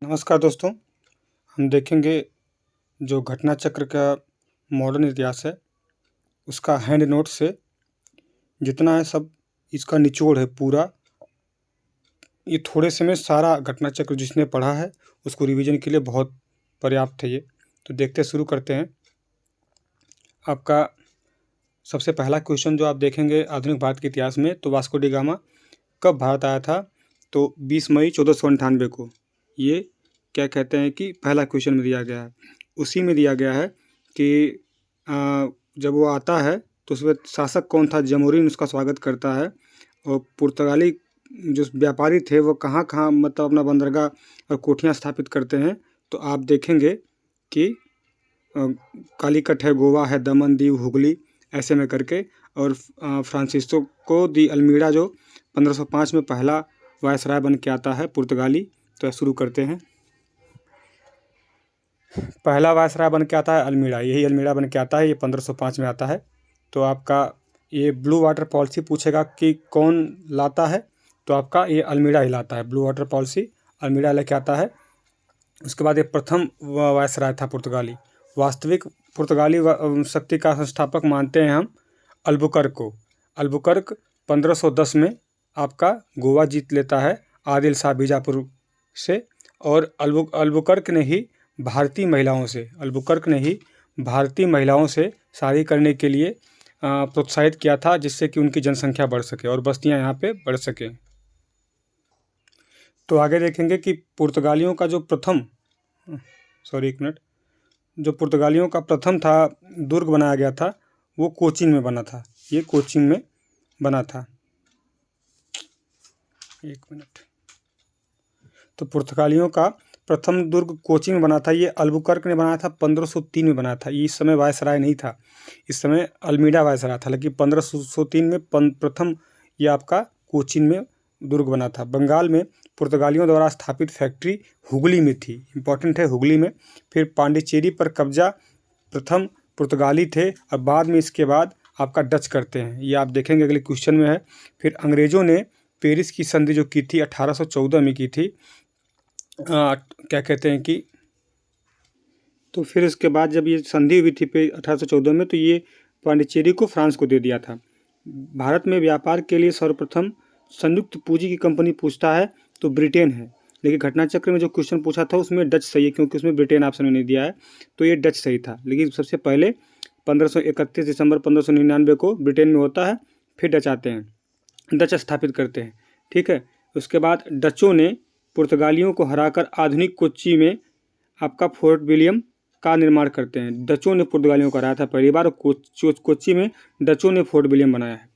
नमस्कार दोस्तों, हम देखेंगे जो घटना चक्र का मॉडर्न इतिहास है, उसका हैंड नोट से जितना है सब इसका निचोड़ है पूरा। ये थोड़े से में सारा घटना चक्र जिसने पढ़ा है, उसको रिवीजन के लिए बहुत पर्याप्त है ये। तो देखते शुरू करते हैं। आपका सबसे पहला क्वेश्चन जो आप देखेंगे आधुनिक भारत के इतिहास में, तो वास्को डी गामा कब भारत आया था? तो 20 मई 1498 को। ये क्या कहते हैं कि पहला क्वेश्चन में दिया गया है। उसी में दिया गया है कि जब वो आता है तो उसमें शासक कौन था, जमोरिन उसका स्वागत करता है। और पुर्तगाली जो व्यापारी थे वो कहाँ कहाँ मतलब अपना बंदरगाह और कोठियाँ स्थापित करते हैं। तो आप देखेंगे कि कालीकट है, गोवा है, दमन दीव, हुगली, ऐसे में करके। और फ्रांसिस्को दी अल्मीड़ा जो 1505 में पहला वायसराय बन के आता है पुर्तगाली। तो शुरू करते हैं। पहला वायसराय बन के आता है अल्मीड़ा, यही अल्मीड़ा बन के आता है, ये 1505 में आता है। तो आपका ये ब्लू वाटर पॉलिसी पूछेगा कि कौन लाता है, तो आपका ये अल्मीड़ा ही लाता है। ब्लू वाटर पॉलिसी अल्मीड़ा लेके आता है। उसके बाद ये प्रथम वायसराय था पुर्तगाली। वास्तविक पुर्तगाली शक्ति का संस्थापक मानते हैं हम अल्बुकर्क को। अल्बुकर्क 1510 में आपका गोवा जीत लेता है आदिल शाह बीजापुर से। और अल्बुकर्क ने ही भारतीय महिलाओं से शादी करने के लिए प्रोत्साहित किया था, जिससे कि उनकी जनसंख्या बढ़ सके और बस्तियां यहाँ पे बढ़ सकें। तो आगे देखेंगे कि पुर्तगालियों का जो पुर्तगालियों का प्रथम था दुर्ग बनाया गया था, वो कोचीन में बना था। ये कोचीन में बना था। एक मिनट। तो पुर्तगालियों का प्रथम दुर्ग कोचीन में बना था। ये अल्बुकर्क ने बनाया था, 1503 में बनाया था। इस समय वायसराय नहीं था, इस समय अल्मीड़ा वायसराय था। लेकिन 1503 में प्रथम ये आपका कोचीन में दुर्ग बना था। बंगाल में पुर्तगालियों द्वारा स्थापित फैक्ट्री हुगली में थी। इंपॉर्टेंट है, हुगली में। फिर पांडिचेरी पर कब्जा प्रथम पुर्तगाली थे, और बाद में इसके बाद आपका डच करते हैं। ये आप देखेंगे अगले क्वेश्चन में है। फिर अंग्रेज़ों ने पेरिस की संधि जो की थी 1814 में की थी। क्या कहते हैं कि तो फिर उसके बाद जब ये संधि हुई थी 1814 में, तो ये पांडिचेरी को फ्रांस को दे दिया था। भारत में व्यापार के लिए सर्वप्रथम संयुक्त पूंजी की कंपनी पूछता है तो ब्रिटेन है। लेकिन घटना चक्र में जो क्वेश्चन पूछा था उसमें डच सही है, क्योंकि उसमें ब्रिटेन ऑप्शन नहीं दिया है, तो ये डच सही था। लेकिन सबसे पहले 1531 दिसंबर 1599 को ब्रिटेन में होता है, फिर डच आते हैं, डच स्थापित करते हैं। ठीक है। उसके बाद डचों ने पुर्तगालियों को हराकर आधुनिक कोच्चि में आपका फोर्ट विलियम का निर्माण करते हैं। डचों ने पुर्तगालियों को हराया था पहली बार, कोच्चि में डचों ने फोर्ट विलियम बनाया है।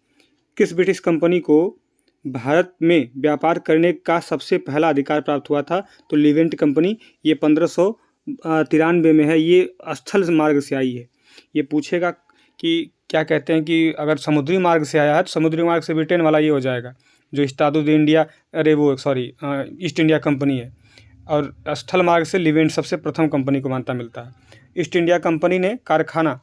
किस ब्रिटिश कंपनी को भारत में व्यापार करने का सबसे पहला अधिकार प्राप्त हुआ था? तो लिवेंट कंपनी। ये 1593 में है। ये स्थल मार्ग से आई है। ये पूछेगा कि क्या कहते हैं कि अगर समुद्री मार्ग से आया है तो समुद्री मार्ग से ब्रिटेन वाला ये हो जाएगा, जो ईस्ट इंडिया कंपनी है। और स्थल मार्ग से लिवेंट सबसे प्रथम कंपनी को मान्यता मिलता है। ईस्ट इंडिया कंपनी ने कारखाना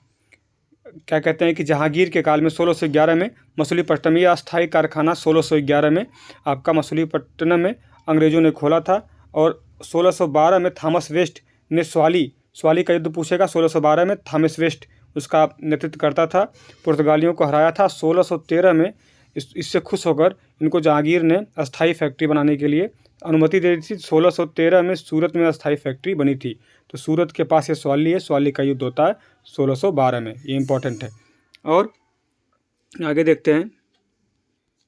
क्या कहते हैं कि जहांगीर के काल में 1611 में मछलीपट्टनम, ये अस्थायी कारखाना 1611 में आपका मछलीपट्टनम में अंग्रेज़ों ने खोला था। और 1612 में थॉमस वेस्ट ने स्वाली का युद्ध पूछेगा। 1612 में थॉमस वेस्ट उसका नेतृत्व करता था, पुर्तगालियों को हराया था। 1613 में इससे खुश होकर इनको जहांगीर ने अस्थायी फैक्ट्री बनाने के लिए अनुमति दे दी थी। 1613 में सूरत में अस्थायी फैक्ट्री बनी थी। तो सूरत के पास ये स्वाली है, स्वाली का युद्ध होता है 1612 में। ये इंपॉर्टेंट है। और आगे देखते हैं,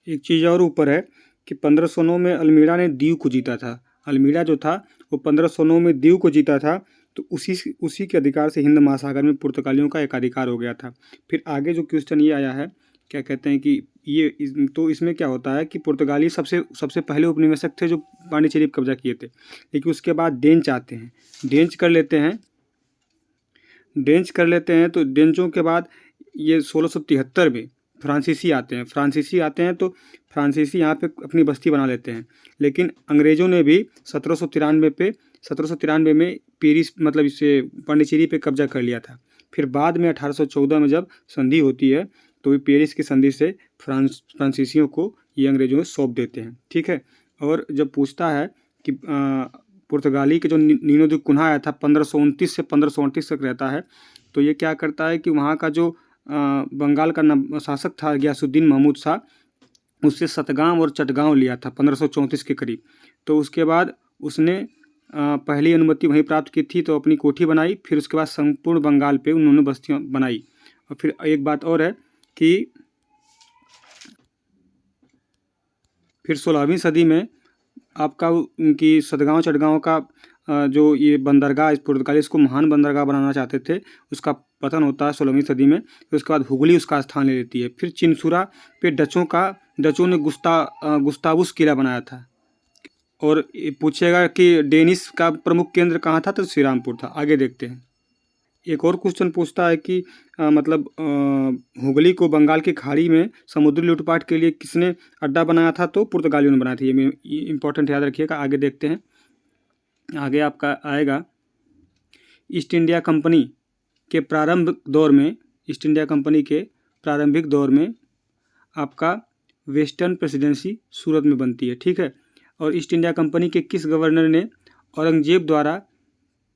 एक चीज़ और ऊपर है कि 1509 में अल्मीड़ा ने दीव को जीता था। अल्मीड़ा जो था वो 1509 में दीव को जीता था। तो उसी के अधिकार से हिंद महासागर में पुर्तगालियों का एकाधिकार हो गया था। फिर आगे जो क्वेश्चन ये आया है, क्या कहते हैं कि तो इसमें क्या होता है कि पुर्तगाली सबसे पहले उपनिवेशक थे जो पांडिचेरी पर कब्जा किए थे। लेकिन उसके बाद डेंच आते हैं, डेंच कर लेते हैं। तो डेंचों के बाद ये 1673 में फ्रांसीसी आते हैं। तो फ्रांसीसी यहाँ पे अपनी बस्ती बना लेते हैं। लेकिन अंग्रेज़ों ने भी 1793 में पेरिस मतलब इसे पांडिचेरी पे कब्जा कर लिया था। फिर बाद में 1814 में जब संधि होती है तो पेरिस की संधि से फ्रांसीसियों को ये अंग्रेज़ों में सौंप देते हैं। ठीक है। और जब पूछता है कि पुर्तगाली के जो नीनो दी कुन्हा आया था 1529 से 1538 तक रहता है। तो ये क्या करता है कि वहाँ का जो बंगाल का शासक था गियासुद्दीन महमूद शाह, उससे सतगांव और चटगांव लिया था 1534 के करीब। तो उसके बाद उसने पहली अनुमति वहीं प्राप्त की थी, तो अपनी कोठी बनाई। फिर उसके बाद संपूर्ण बंगाल पे उन्होंने बस्तियाँ बनाई। और फिर एक बात और है कि फिर 16वीं सदी में आपका उनकी सतगांव चटगांव का जो ये बंदरगाह पुर्तगाली इसको महान बंदरगाह बनाना चाहते थे, उसका पतन होता है 16वीं सदी में। फिर उसके बाद हुगली उसका स्थान ले लेती है। फिर चिनसुरा पे डचों ने गुस्तावुस किला बनाया था। और पूछेगा कि डेनिश का प्रमुख केंद्र कहाँ था, तो श्रीरामपुर था। आगे देखते हैं। एक और क्वेश्चन पूछता है कि हुगली को बंगाल की खाड़ी में समुद्री लूटपाट के लिए किसने अड्डा बनाया था, तो पुर्तगालियों ने बनाया था। ये इंपॉर्टेंट याद रखिएगा। आगे देखते हैं। आगे आपका आएगा ईस्ट इंडिया कंपनी के प्रारंभिक दौर में आपका वेस्टर्न प्रेसिडेंसी सूरत में बनती है। ठीक है। और ईस्ट इंडिया कंपनी के किस गवर्नर ने औरंगजेब द्वारा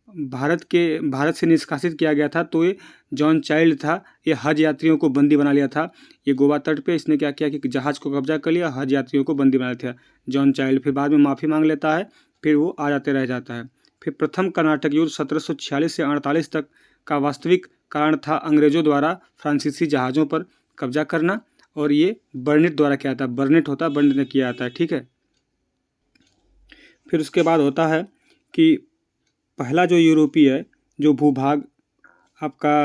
भारत से निष्कासित किया गया था, तो ये जॉन चाइल्ड था। ये हज यात्रियों को बंदी बना लिया था। ये गोवा तट पे इसने क्या किया कि जहाज़ को कब्जा कर लिया, हज यात्रियों को बंदी बना लिया था जॉन चाइल्ड। फिर बाद में माफ़ी मांग लेता है, फिर वो आ जाते रह जाता है। फिर प्रथम कर्नाटक युद्ध 1746 से 48 तक का वास्तविक कारण था अंग्रेज़ों द्वारा फ्रांसीसी जहाज़ों पर कब्जा करना, और ये बर्नेट द्वारा किया था। बर्नेट ने किया जाता है। ठीक है। फिर उसके बाद होता है कि पहला जो यूरोपीय जो भूभाग आपका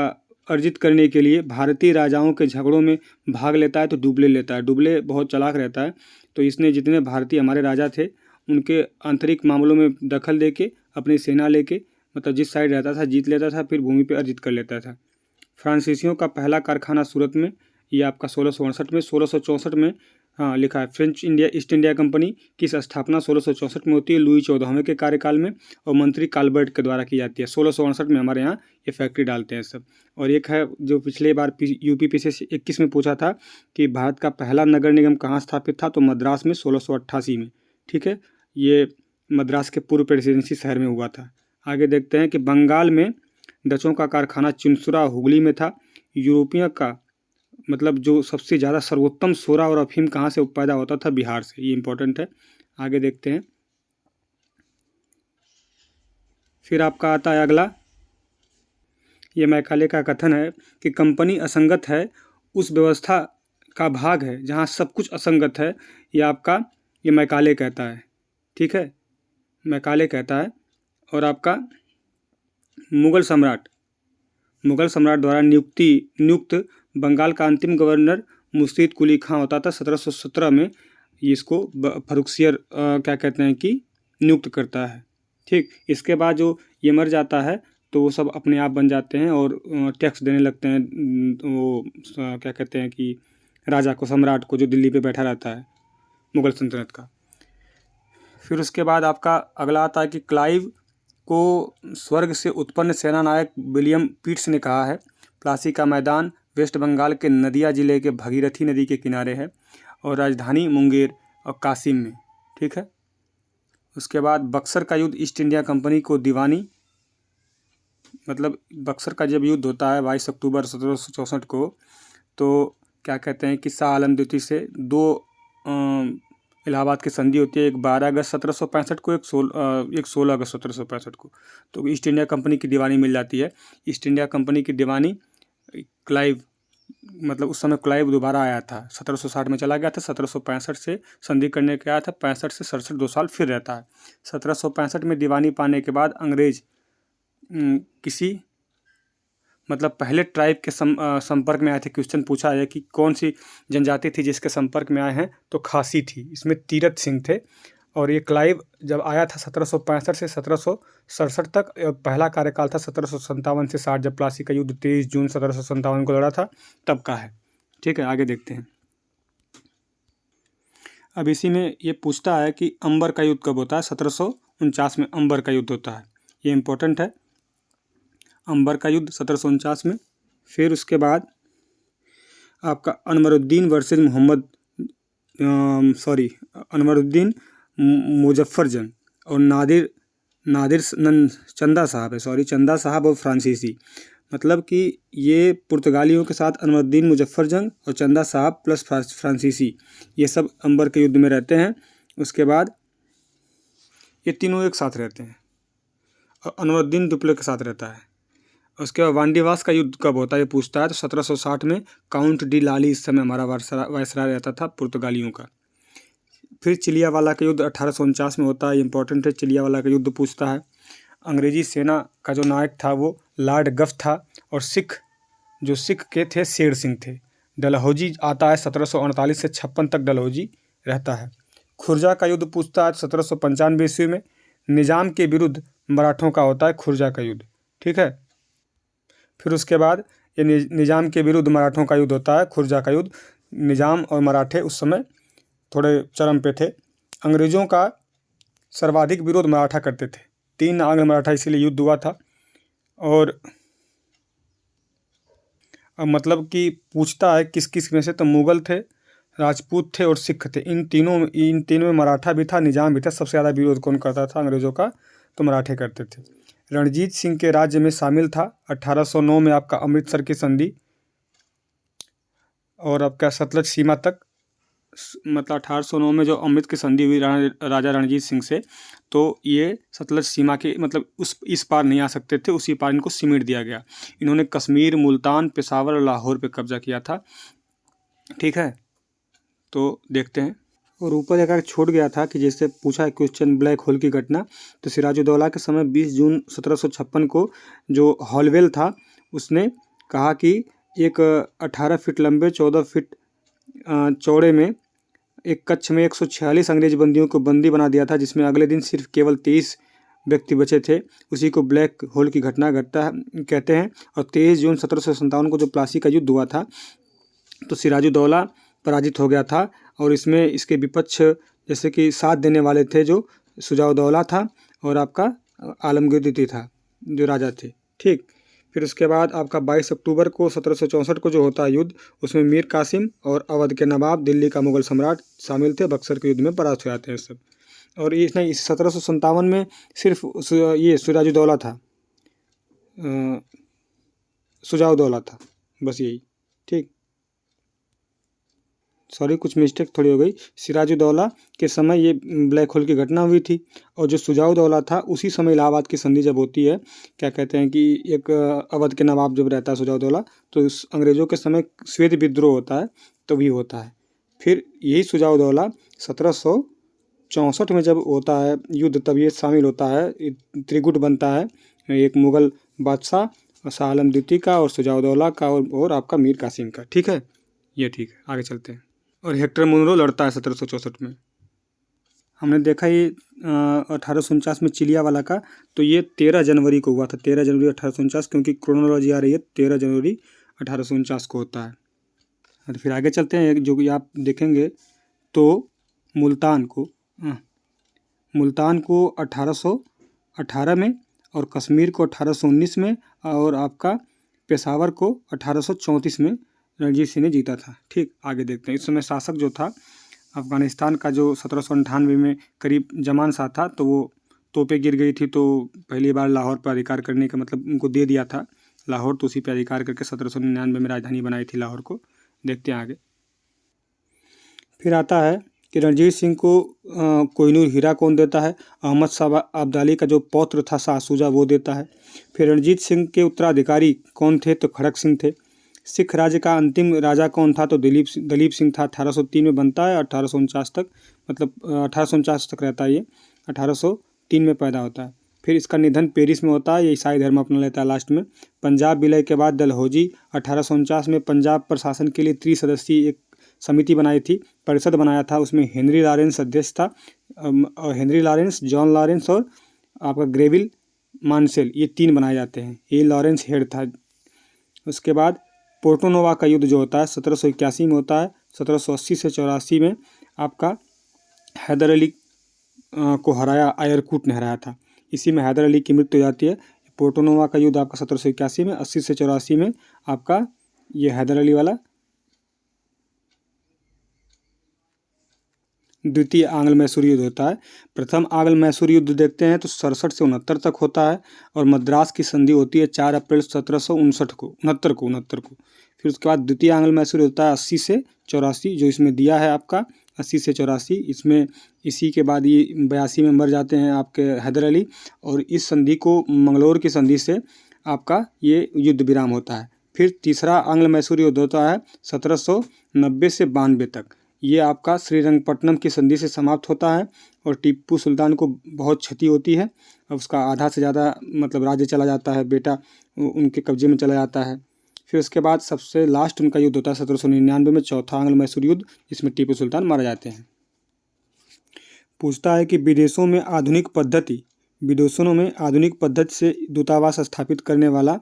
अर्जित करने के लिए भारतीय राजाओं के झगड़ों में भाग लेता है, तो डुबले लेता है। डुबले बहुत चालाक रहता है। तो इसने जितने भारतीय हमारे राजा थे उनके आंतरिक मामलों में दखल देके अपनी सेना लेके मतलब जिस साइड रहता था जीत लेता था, फिर भूमि पे अर्जित कर लेता था। फ्रांसीसियों का पहला कारखाना सूरत में, ये आपका 1668 में। 1664 में हाँ लिखा है फ्रेंच ईस्ट इंडिया कंपनी की स्थापना 1664 में होती है लुई 14वें के कार्यकाल में, और मंत्री काल्बर्ट के द्वारा की जाती है। 1668 में हमारे यहाँ ये फैक्ट्री डालते हैं सब। और एक है जो पिछले बार UPPC 21 में पूछा था कि भारत का पहला नगर निगम कहाँ स्थापित था, तो मद्रास में 1688 में। ठीक है। ये मद्रास के पूर्व प्रेसिडेंसी शहर में हुआ था। आगे देखते हैं कि बंगाल में डचों का कारखाना चिनसुरा हुगली में था। यूरोपियों का मतलब जो सबसे ज़्यादा सर्वोत्तम सोरा और अफीम कहाँ से पैदा होता था, बिहार से। ये इंपॉर्टेंट है। आगे देखते हैं। फिर आपका आता है अगला, ये मैकाले का कथन है कि कंपनी असंगत है उस व्यवस्था का भाग है जहाँ सब कुछ असंगत है। ये मैकाले कहता है। ठीक है। मैकाले कहता है। और आपका मुगल सम्राट द्वारा नियुक्त बंगाल का अंतिम गवर्नर मुर्शीद कुली खां होता था। 1717 में इसको फरुखसियर क्या कहते हैं कि नियुक्त करता है। ठीक। इसके बाद जो ये मर जाता है तो वो सब अपने आप बन जाते हैं और टैक्स देने लगते हैं। वो क्या कहते हैं कि राजा को, सम्राट को, जो दिल्ली पे बैठा रहता है मुगल सल्तनत का। फिर उसके बाद आपका अगला आता है कि क्लाइव को स्वर्ग से उत्पन्न सेनानायक विलियम पिट्स ने कहा है। प्लासी का मैदान वेस्ट बंगाल के नदिया जिले के भगीरथी नदी के किनारे है, और राजधानी मुंगेर और कासिम में। ठीक है। उसके बाद बक्सर का युद्ध ईस्ट इंडिया कंपनी को दीवानी, मतलब बक्सर का जब युद्ध होता है 22 अक्टूबर 1764 को, तो क्या कहते हैं कि शाह आलम द्वितीय से दो इलाहाबाद की संधि होती है, एक 12 अगस्त 1765 को, एक 16 अगस्त 1765 को। तो ईस्ट इंडिया कंपनी की दीवानी मिल जाती है। ईस्ट इंडिया कंपनी की दीवानी क्लाइव, मतलब उस समय क्लाइव दोबारा आया था, 1760 में चला गया था, 1765 से संधि करने के आया था, 65 से 67 2 साल फिर रहता है। 1765 में दीवानी पाने के बाद अंग्रेज किसी मतलब पहले ट्राइब के संपर्क में आए थे। क्वेश्चन पूछा है कि कौन सी जनजाति थी जिसके संपर्क में आए हैं, तो खासी थी। इसमें तीरथ सिंह थे। और ये क्लाइव जब आया था 1765 से 1767 तक, पहला कार्यकाल था 1757 से 60, जब प्लासी का युद्ध 23 जून 1757 को लड़ा था, तब का है। ठीक है। आगे देखते हैं। अब इसी में ये पूछता है कि अंबर का युद्ध कब होता है। 1749 में अंबर का युद्ध होता है। ये इंपॉर्टेंट है। अंबर का युद्ध 1749 में। फिर उसके बाद आपका अनवरुद्दीन वर्सेज अनवरुद्दीन मुजफ्फर जंग और चंदा साहब है, सॉरी, चंदा साहब और फ्रांसीसी। मतलब कि ये पुर्तगालियों के साथ अनवरुद्दीन मुजफ्फर जंग और चंदा साहब प्लस फ्रांसीसी, ये सब अंबर के युद्ध में रहते हैं। उसके बाद ये तीनों एक साथ रहते हैं और अनवरुद्दीन दुप्ले के साथ रहता है। उसके बाद वांडीवास का युद्ध कब होता है ये पूछता है, तो 1760 में काउंट डी लाली इस समय हमारा वायसराय रहता था पुर्तगालियों का। फिर चिलियावाला का युद्ध 1849 में होता है, इंपॉर्टेंट है। चिलियावाला का युद्ध पूछता है। अंग्रेजी सेना का जो नायक था वो लॉर्ड गफ था और जो सिख के थे शेर सिंह थे। डलहौजी आता है 1748 से 56 तक डलहौजी रहता है। खुर्जा का युद्ध पूछता है 1795 ईस्वी में। निजाम के विरुद्ध मराठों का होता है खुर्जा का युद्ध, ठीक है। फिर उसके बाद ये निजाम के विरुद्ध मराठों का युद्ध होता है, खुर्जा का युद्ध। निजाम और मराठे उस समय थोड़े चरम पे थे। अंग्रेज़ों का सर्वाधिक विरोध मराठा करते थे। 3 आंग्ल मराठा इसीलिए युद्ध हुआ था। और अब मतलब कि पूछता है किस किस में से, तो मुगल थे, राजपूत थे और सिख थे। इन तीनों में मराठा भी था, निजाम भी था। सबसे ज़्यादा विरोध कौन करता था अंग्रेज़ों का, तो मराठे करते थे। रणजीत सिंह के राज्य में शामिल था 1809 में आपका अमृतसर की संधि और आपका सतलज सीमा तक, मतलब 1809 में जो अमृत की संधि हुई राजा रणजीत सिंह से, तो ये सतलज सीमा के मतलब इस पार नहीं आ सकते थे, उसी पार इनको सिमट दिया गया। इन्होंने कश्मीर, मुल्तान, पेशावर और लाहौर पे कब्जा किया था, ठीक है। तो देखते हैं। और ऊपर एक छूट गया था कि जैसे पूछा है क्वेश्चन ब्लैक होल की घटना, तो सिराजुद्दौला के समय 20 जून 1756 को जो हॉलवेल था उसने कहा कि एक 18 फीट लंबे 14 फीट चौड़े में एक कक्ष में 146 अंग्रेज बंदियों को बंदी बना दिया था, जिसमें अगले दिन सिर्फ केवल 23 व्यक्ति बचे थे। उसी को ब्लैक होल की घटना कहते हैं। और 23 जून 1757 को जो प्लासी का युद्ध हुआ था, तो सिराजुद्दौला पराजित हो गया था। और इसमें इसके विपक्ष जैसे कि साथ देने वाले थे जो शुजाउद्दौला था और आपका आलमगीर द्वितीय था जो राजा थे, ठीक। फिर उसके बाद आपका 22 अक्टूबर को 1764 को जो होता है युद्ध, उसमें मीर कासिम और अवध के नवाब, दिल्ली का मुगल सम्राट शामिल थे। बक्सर के युद्ध में परास्त हो जाते हैं सब। और इस 1757 में सिर्फ ये सिराजुद्दौला था, शुजाउद्दौला था, बस यही, ठीक। सॉरी, कुछ मिस्टेक थोड़ी हो गई। सिराजुद्दौला के समय ये ब्लैक होल की घटना हुई थी। और जो शुजाउद्दौला था उसी समय इलाहाबाद की संधि जब होती है, क्या कहते हैं कि एक अवध के नवाब जब रहता है शुजाउद्दौला, तो इस अंग्रेज़ों के समय श्वेत विद्रोह होता है, तभी होता है। फिर यही शुजाउद्दौला 1764 में जब होता है युद्ध, तब ये शामिल होता है, त्रिगुट बनता है, एक मुगल बादशाह शाह आलम द्वितीय का और शुजाउद्दौला का और आपका मीर कासिम का, ठीक है। ये ठीक है, आगे चलते हैं। और हेक्टर मुनरो लड़ता है 1764 में। हमने देखा ये 1849 में चिलियावाला का, तो ये 13 जनवरी को हुआ था, 13 जनवरी 1849, क्योंकि क्रोनोलॉजी आ रही है 13 जनवरी 1849 को होता है। तो फिर आगे चलते हैं, जो कि आप देखेंगे तो मुल्तान को 1818 में और कश्मीर को 1819 में और आपका पेशावर को 1834 में रणजीत सिंह ने जीता था, ठीक। आगे देखते हैं। इस समय शासक जो था अफगानिस्तान का, जो 1798 में करीब जमान शाह था, तो वो तोपें गिर गई थी, तो पहली बार लाहौर पर अधिकार करने का मतलब उनको दे दिया था लाहौर, तो उसी पर अधिकार करके 1799 में राजधानी बनाई थी लाहौर को। देखते हैं आगे। फिर आता है कि रणजीत सिंह को कोहिनूर हीरा कौन देता है। अहमद शाह अब्दाली का जो पौत्र था शाह शुजा, वो देता है। फिर रणजीत सिंह के उत्तराधिकारी कौन थे, तो खड़क सिंह थे। सिख राज्य का अंतिम राजा कौन था, तो दलीप सिंह था। 1803 में बनता है, 1849 तक, मतलब 1849 तक रहता है ये, 1803 में पैदा होता है। फिर इसका निधन पेरिस में होता है, ये ईसाई धर्म अपना लेता है लास्ट में। पंजाब विलय के बाद डलहौजी 1849 में पंजाब प्रशासन के लिए 3 सदस्यीय एक समिति बनाई थी, परिषद बनाया था। उसमें हेनरी लॉरेंस अध्यक्ष था, और हेनरी लॉरेंस, जॉन लॉरेंस और आपका ग्रेविल मानसेल, ये 3 बनाए जाते हैं। ये लॉरेंस हेड था। उसके बाद पोर्टोनोवा का युद्ध जो होता है 1781 में होता है। 1780 से 84 में आपका हैदर अली को हराया, आयरकूट ने हराया था। इसी में हैदर अली की मृत्यु हो जाती है। पोर्टोनोवा का युद्ध आपका 1781 में, 80 से 84 में आपका ये हैदर अली वाला द्वितीय आंग्ल मैसूर युद्ध होता है। प्रथम आंग्ल मैसूर युद्ध देखते हैं तो 67 से 69 तक होता है और मद्रास की संधि होती है 4 अप्रैल 1759 को 69 को। फिर उसके बाद द्वितीय आंग्ल मैसूर होता है 80 से 84, जो इसमें दिया है आपका 80 से 84। इसमें इसी के बाद ये 82 में मर जाते हैं आपके हैदर अली, और इस संधि को मंगलौर की संधि से आपका ये युद्ध विराम होता है। फिर तीसरा आंग्ल मैसूर युद्ध होता है 1790 से 92 तक। ये आपका श्रीरंगपट्टनम की संधि से समाप्त होता है और टीपू सुल्तान को बहुत क्षति होती है और उसका आधा से ज़्यादा मतलब राज्य चला जाता है, बेटा उनके कब्जे में चला जाता है। फिर उसके बाद सबसे लास्ट उनका युद्ध होता है 1799 में, चौथा आंग्ल मैसूर युद्ध, जिसमें टीपू सुल्तान मारे जाते हैं। पूछता है कि विदेशों में आधुनिक पद्धति से दूतावास स्थापित करने वाला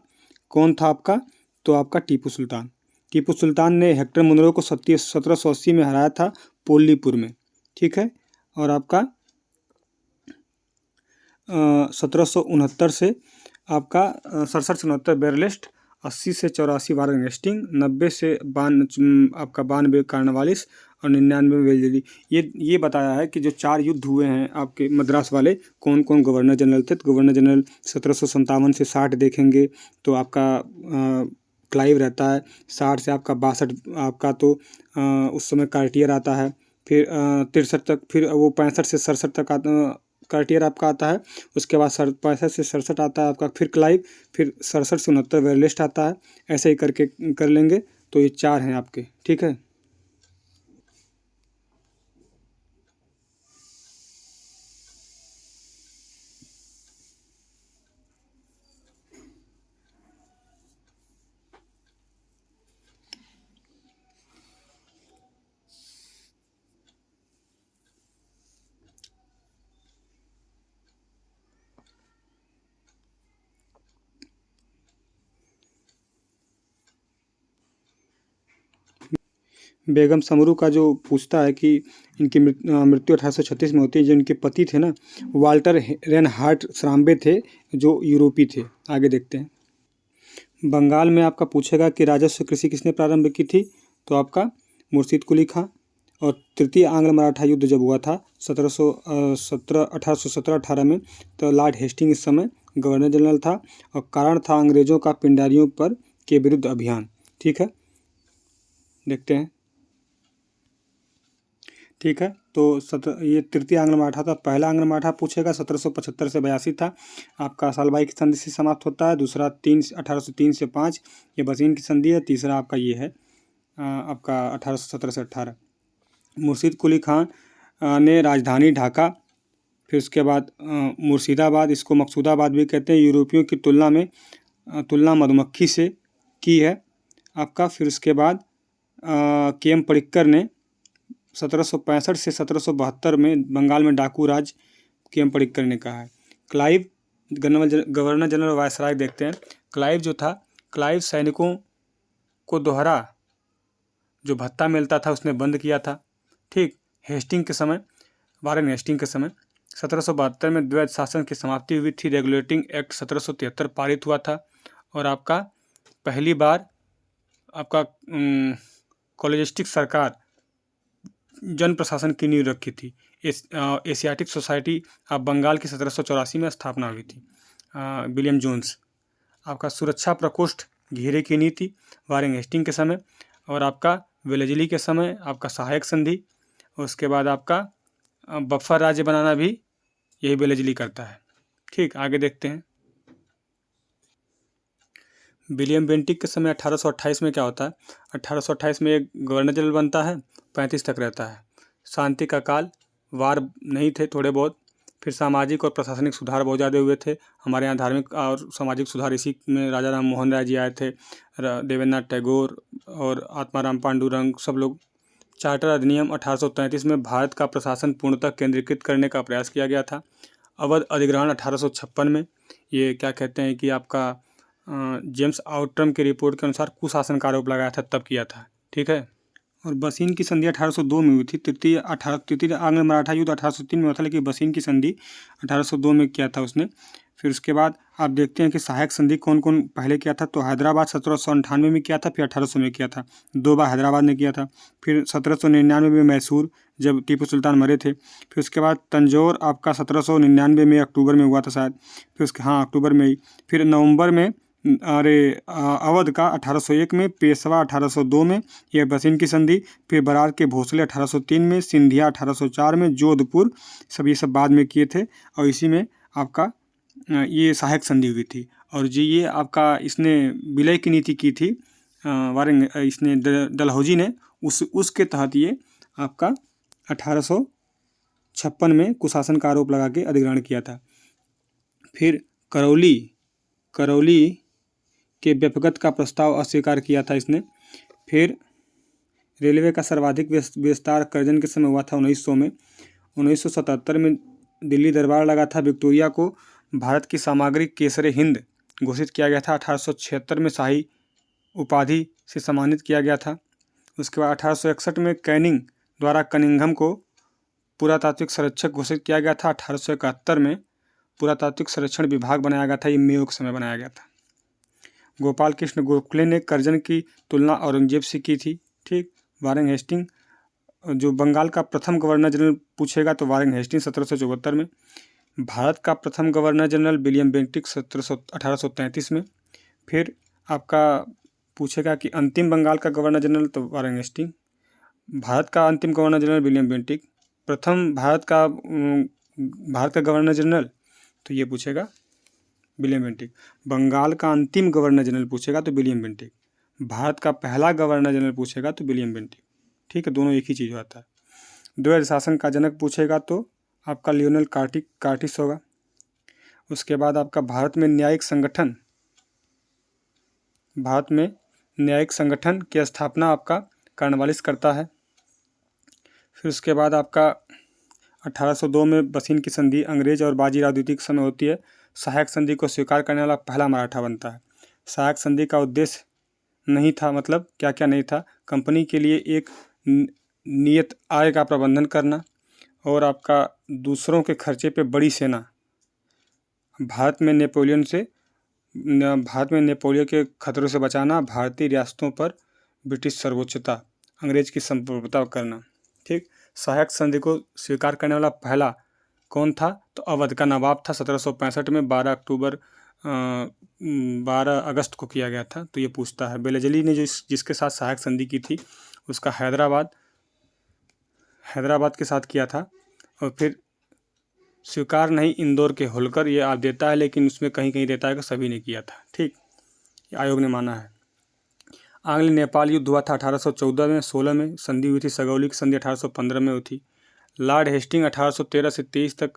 कौन था आपका? तो आपका टीपू सुल्तान। टीपू सुल्तान ने हेक्टर मुनरो को 1780 में हराया था पोल्लीपुर में, ठीक है। और आपका 1769 से आपका 67 से 69 बेरलिस्ट, 80 से 84 वारन हेस्टिंग, 90 से आपका 92 कॉर्नवालिस और 99 वेल्लेली। ये बताया है कि जो 4 युद्ध हुए हैं आपके मद्रास वाले, कौन कौन गवर्नर जनरल थे। तो गवर्नर जनरल 1757 से 60 देखेंगे तो आपका क्लाइव रहता है। 60 से आपका 62 आपका तो उस समय कार्टियर आता है। फिर 63 तक, फिर वो 65 से 67 तक कार्टियर आपका आता है। उसके बाद 65 से 67 आता है आपका फिर क्लाइव, फिर 67 से 69 वेरलिस्ट आता है। ऐसे ही करके कर लेंगे। तो ये 4 हैं आपके, ठीक है। बेगम समरू का जो पूछता है कि इनकी मृत्यु 1836 में होती है। जो इनके पति थे ना, वाल्टर रेनहार्ट श्राम्बे थे, जो यूरोपी थे। आगे देखते हैं। बंगाल में आपका पूछेगा कि राजस्व कृषि किसने प्रारंभ की थी? तो आपका मुर्शिद कुली खां। और तृतीय आंग्ल मराठा युद्ध जब हुआ था 1817-18 में, तो लॉर्ड हेस्टिंग इस समय गवर्नर जनरल था और कारण था अंग्रेजों का पिंडारियों पर के विरुद्ध अभियान, ठीक है। देखते हैं, ठीक है। तो ये तृतीय आंग्ल मराठा था। पहला आंग्ल मराठा पूछेगा 1775 से 82 था, आपका सालबाई की संधि से समाप्त होता है। दूसरा 1803 से 5, ये बसीन की संधि है। तीसरा आपका ये है आपका 1817 से 18। मुर्शिद कुली खां ने राजधानी ढाका, फिर उसके बाद मुर्शिदाबाद, इसको मकसूदाबाद भी कहते हैं, यूरोपियों की तुलना मधुमक्खी से की है आपका। फिर उसके बाद के.एम. पडिक्कर ने 1765 से 1772 में बंगाल में डाकू राज के.एम. पडिक्कर ने कहा है। क्लाइव गवर्नर जनरल वायसराय देखते हैं। क्लाइव जो था, क्लाइव सैनिकों को दोहरा जो भत्ता मिलता था उसने बंद किया था, ठीक। हेस्टिंग के समय, वारेन हेस्टिंग के समय 1772 में द्वैध शासन की समाप्ति हुई थी। रेगुलेटिंग एक्ट 1773 पारित हुआ था और आपका पहली बार आपका कॉलेजिस्टिक सरकार जन प्रशासन की नींव रखी थी। एशियाटिक सोसाइटी ऑफ बंगाल की 1784 में स्थापना हुई थी। William Jones. आपका सुरक्षा प्रकोष्ठ घेरे की नीति वारेन हेस्टिंग के समय, और आपका वेलेजली के समय आपका सहायक संधि। उसके बाद आपका बफर राज्य बनाना भी यही वेलेजली करता है, ठीक। आगे देखते हैं। विलियम बेंटिक के समय 1828 में क्या होता है? 1828 में एक गवर्नर जनरल बनता है, 35 तक रहता है। शांति का काल, वार नहीं थे, थोड़े बहुत। फिर सामाजिक और प्रशासनिक सुधार बहुत ज़्यादा हुए थे। हमारे यहाँ धार्मिक और सामाजिक सुधार इसी में राजा राम मोहन राय जी आए थे, देवेंद्रनाथ टैगोर और आत्माराम पांडुरंग, सब लोग। चार्टर अधिनियम 1833 में भारत का प्रशासन पूर्णतः केंद्रीकृत करने का प्रयास किया गया था। अवध अधिग्रहण 1856 में, ये क्या कहते हैं कि आपका जेम्स आउटरम की रिपोर्ट के अनुसार कुशासन का आरोप लगाया था, तब किया था, ठीक है। और बसीन की संधि 1802 में हुई थी। तृतीय आंग्ल मराठा युद्ध 1803 में हुआ था, लेकिन बसीन की संधि 1802 में किया था उसने। फिर उसके बाद आप देखते हैं कि सहायक संधि कौन कौन पहले किया था। तो हैदराबाद 1798 में किया था, फिर 1800 में किया था, 2 बार हैदराबाद ने किया था। फिर 1799 में मैसूर, जब टीपू सुल्तान मरे थे। फिर उसके बाद तंजौर आपका 1799 में अक्टूबर में हुआ था शायद। फिर उसके अक्टूबर में ही। फिर नवंबर में अवध का 1801 में, पेशवा 1802 में, यह बसिन की संधि। फिर बरार के भोसले 1803 में, सिंधिया 1804 में, जोधपुर, सब ये सब बाद में किए थे। और इसी में आपका ये सहायक संधि हुई थी। और जी ये आपका इसने विलय की नीति की थी इसने डलहौजी ने, उसके तहत ये आपका 1856 में कुशासन का आरोप लगा के अधिग्रहण किया था। फिर करौली के व्यपगत का प्रस्ताव अस्वीकार किया था इसने। फिर रेलवे का सर्वाधिक विस्तार करजन के समय हुआ था 1900 में। 1977 में दिल्ली दरबार लगा था। विक्टोरिया को भारत की सामग्रिक केसरे हिंद घोषित किया गया था। 1876 में शाही उपाधि से सम्मानित किया गया था। उसके बाद 1861 में कैनिंग द्वारा कनिंघम को पुरातात्विक संरक्षक घोषित किया गया था। 1871 में पुरातात्विक संरक्षण विभाग बनाया गया था। ये मेयो के समय बनाया गया था। गोपाल कृष्ण गोखले ने करजन की तुलना औरंगजेब से की थी। ठीक। वारेन हेस्टिंग, जो बंगाल का प्रथम गवर्नर जनरल पूछेगा तो वारेन हेस्टिंग 1774 में। भारत का प्रथम गवर्नर जनरल विलियम बेंटिक 1833 में। फिर आपका पूछेगा कि अंतिम बंगाल का गवर्नर जनरल, तो वारेन हेस्टिंग। भारत का अंतिम गवर्नर जनरल विलियम बेंटिक। प्रथम भारत का गवर्नर जनरल, तो ये पूछेगा विलियम बेंटिक। बंगाल का अंतिम गवर्नर जनरल पूछेगा तो विलियम बेंटिक। भारत का पहला गवर्नर जनरल पूछेगा तो विलियम बेंटिक। ठीक है, दोनों एक ही चीज़ होता है। द्वैध शासन का जनक पूछेगा तो आपका लियोनेल कार्टिस होगा। उसके बाद आपका भारत में न्यायिक संगठन की स्थापना आपका कॉर्नवालिस करता है। फिर उसके बाद आपका 1802 में बसिन की संधि अंग्रेज और बाजीराव द्वितीय के समय होती है। सहायक संधि को स्वीकार करने वाला पहला मराठा बनता है। सहायक संधि का उद्देश्य नहीं था, मतलब क्या क्या नहीं था, कंपनी के लिए एक नियत आय का प्रबंधन करना और आपका दूसरों के खर्चे पे बड़ी सेना। भारत में नेपोलियन के खतरों से बचाना, भारतीय रियासतों पर ब्रिटिश सर्वोच्चता, अंग्रेज की संप्रभुता करना। ठीक। सहायक संधि को स्वीकार करने वाला पहला कौन था, तो अवध का नवाब था। 1765 में 12 अगस्त को किया गया था। तो ये पूछता है। बेलजली ने जिसके साथ सहायक संधि की थी उसका हैदराबाद के साथ किया था। और फिर स्वीकार नहीं इंदौर के होलकर, ये आप देता है, लेकिन उसमें कहीं कहीं देता है कि सभी ने किया था। ठीक, आयोग ने माना है। आंग्ल नेपाल युद्ध हुआ था 1814 में, 16 में संधि हुई थी। सगौली की संधि 1815 में हुई थी। लॉर्ड हेस्टिंग 1813 से 23 तक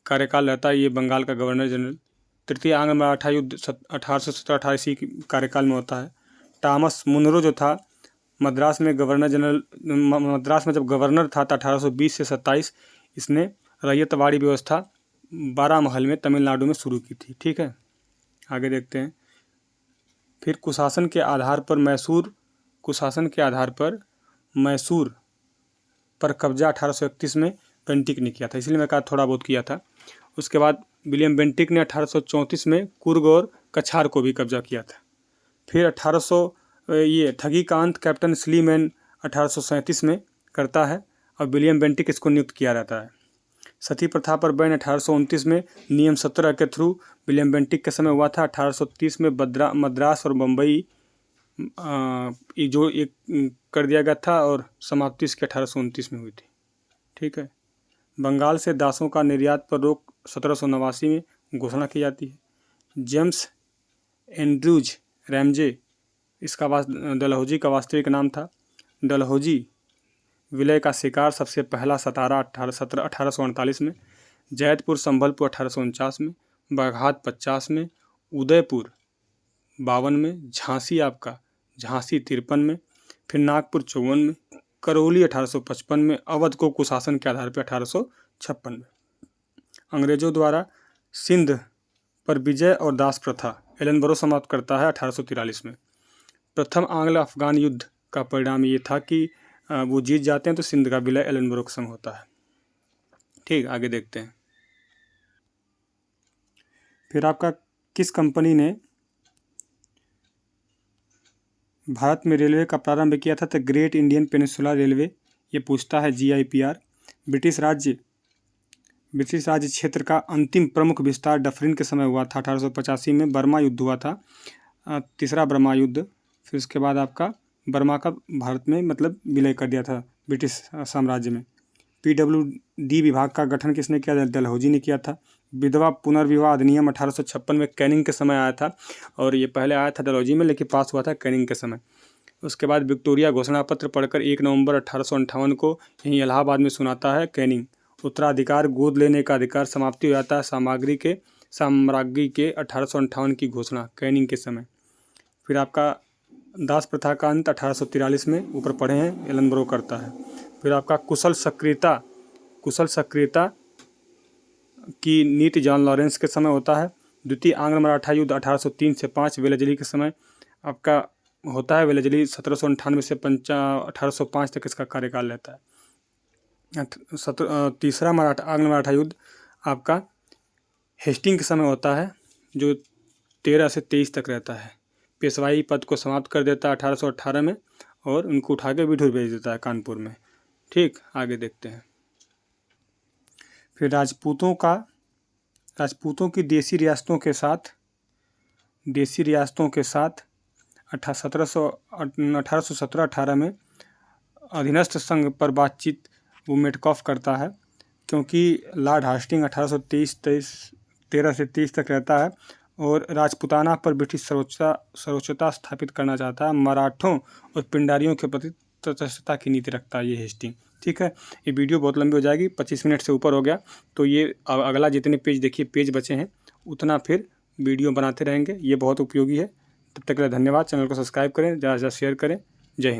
कार्यकाल रहता है, ये बंगाल का गवर्नर जनरल। तृतीय आंग्ल मराठा युद्ध 1817-18 की कार्यकाल में होता है। टॉमस मुनरो जो था मद्रास में जब गवर्नर था 1820 से 27, इसने रैयतवाड़ी व्यवस्था 12 महल में तमिलनाडु में शुरू की थी। ठीक है, आगे देखते हैं। फिर कुशासन के आधार पर मैसूर पर कब्जा 1831 में बेंटिक ने किया था, इसलिए मैं कहा थोड़ा बहुत किया था। उसके बाद विलियम बेंटिक ने 1834 में कुर्ग और कछार को भी कब्जा किया था। फिर 1800 ये ठगी का अंत कैप्टन स्लीमैन 1837 में करता है और विलियम बेंटिक इसको नियुक्त किया रहता है। सती प्रथा पर बैन 1829 में नियम 17 के थ्रू विलियम बेंटिक के समय हुआ था। 1830 में मद्रास और बम्बई जो एक कर दिया गया था और समाप्ति इसकी 1829 में हुई थी। ठीक है। बंगाल से दासों का निर्यात पर रोक 1789 में घोषणा की जाती है। जेम्स एंड्रूज रैमजे, इसका डलहौजी का वास्तविक नाम था। डलहौजी विलय का शिकार सबसे पहला सतारा 1848 में, जैतपुर संभलपुर 1849 में, बाघात 50 में, उदयपुर 52 में, झांसी 53 में, फिर नागपुर 54 में, करौली 1855 में, अवध को कुशासन के आधार पर 1856 में। अंग्रेजों द्वारा सिंध पर विजय और दास प्रथा एलनबरो समाप्त करता है 1843 में। प्रथम आंग्ल अफगान युद्ध का परिणाम ये था कि वो जीत जाते हैं तो सिंध का विलय एलनबरो के संग होता है। ठीक, आगे देखते हैं। फिर आपका किस कंपनी ने भारत में रेलवे का प्रारंभ किया था? तो ग्रेट इंडियन पेनिनसुला रेलवे, ये पूछता है GIPR। ब्रिटिश राज्य क्षेत्र का अंतिम प्रमुख विस्तार डफरिन के समय हुआ था 1885 में। बर्मा युद्ध हुआ था, तीसरा बर्मा युद्ध। फिर उसके बाद आपका बर्मा का भारत में मतलब विलय कर दिया था ब्रिटिश साम्राज्य में। PWD विभाग का गठन किसने किया? डलहौजी ने किया था। विधवा पुनर्विवाह अधिनियम 1856 में कैनिंग के समय आया था, और ये पहले आया था डलहौजी में, लेकिन पास हुआ था कैनिंग के समय। उसके बाद विक्टोरिया घोषणा पत्र पढ़कर 1 नवंबर 1858 को यहीं इलाहाबाद में सुनाता है कैनिंग। उत्तराधिकार गोद लेने का अधिकार समाप्ति हो जाता है साम्राज्ञी के 1858 की घोषणा कैनिंग के समय। फिर आपका दास प्रथा का अंत 1843 में, ऊपर पढ़े हैं, एलनब्रो करता है। फिर आपका कुशल सक्रियता की नीति जॉन लॉरेंस के समय होता है। द्वितीय आंग्ल मराठा युद्ध 1803 से 5 वेलेजली के समय आपका होता है। वेलेजली 1798 से 1805 तक इसका कार्यकाल रहता है। तीसरा आंग्ल मराठा युद्ध आपका हेस्टिंग के समय होता है, जो 13 से 23 तक रहता है। पेशवाई पद को समाप्त कर देता है 1818 में, और उनको उठा के बिठूर भेज देता है कानपुर में। ठीक, आगे देखते हैं। फिर राजपूतों की देसी रियासतों के साथ 1817-18 में अधीनस्थ संघ पर बातचीत वो मेटकॉफ करता है, क्योंकि लॉर्ड हास्टिंग 13 से 30 तक रहता है और राजपूताना पर ब्रिटिश सर्वोच्चता स्थापित करना चाहता है। मराठों और पिंडारियों के प्रति तटस्थता की नीति रखता है ये हेस्टिंग। ठीक है, ये वीडियो बहुत लंबी हो जाएगी, 25 मिनट से ऊपर हो गया, तो ये अगला जितने पेज देखिए पेज बचे हैं उतना फिर वीडियो बनाते रहेंगे। ये बहुत उपयोगी है। तब तक के लिए धन्यवाद। चैनल को सब्सक्राइब करें, ज़्यादा से ज़्यादा शेयर करें। जय हिंद।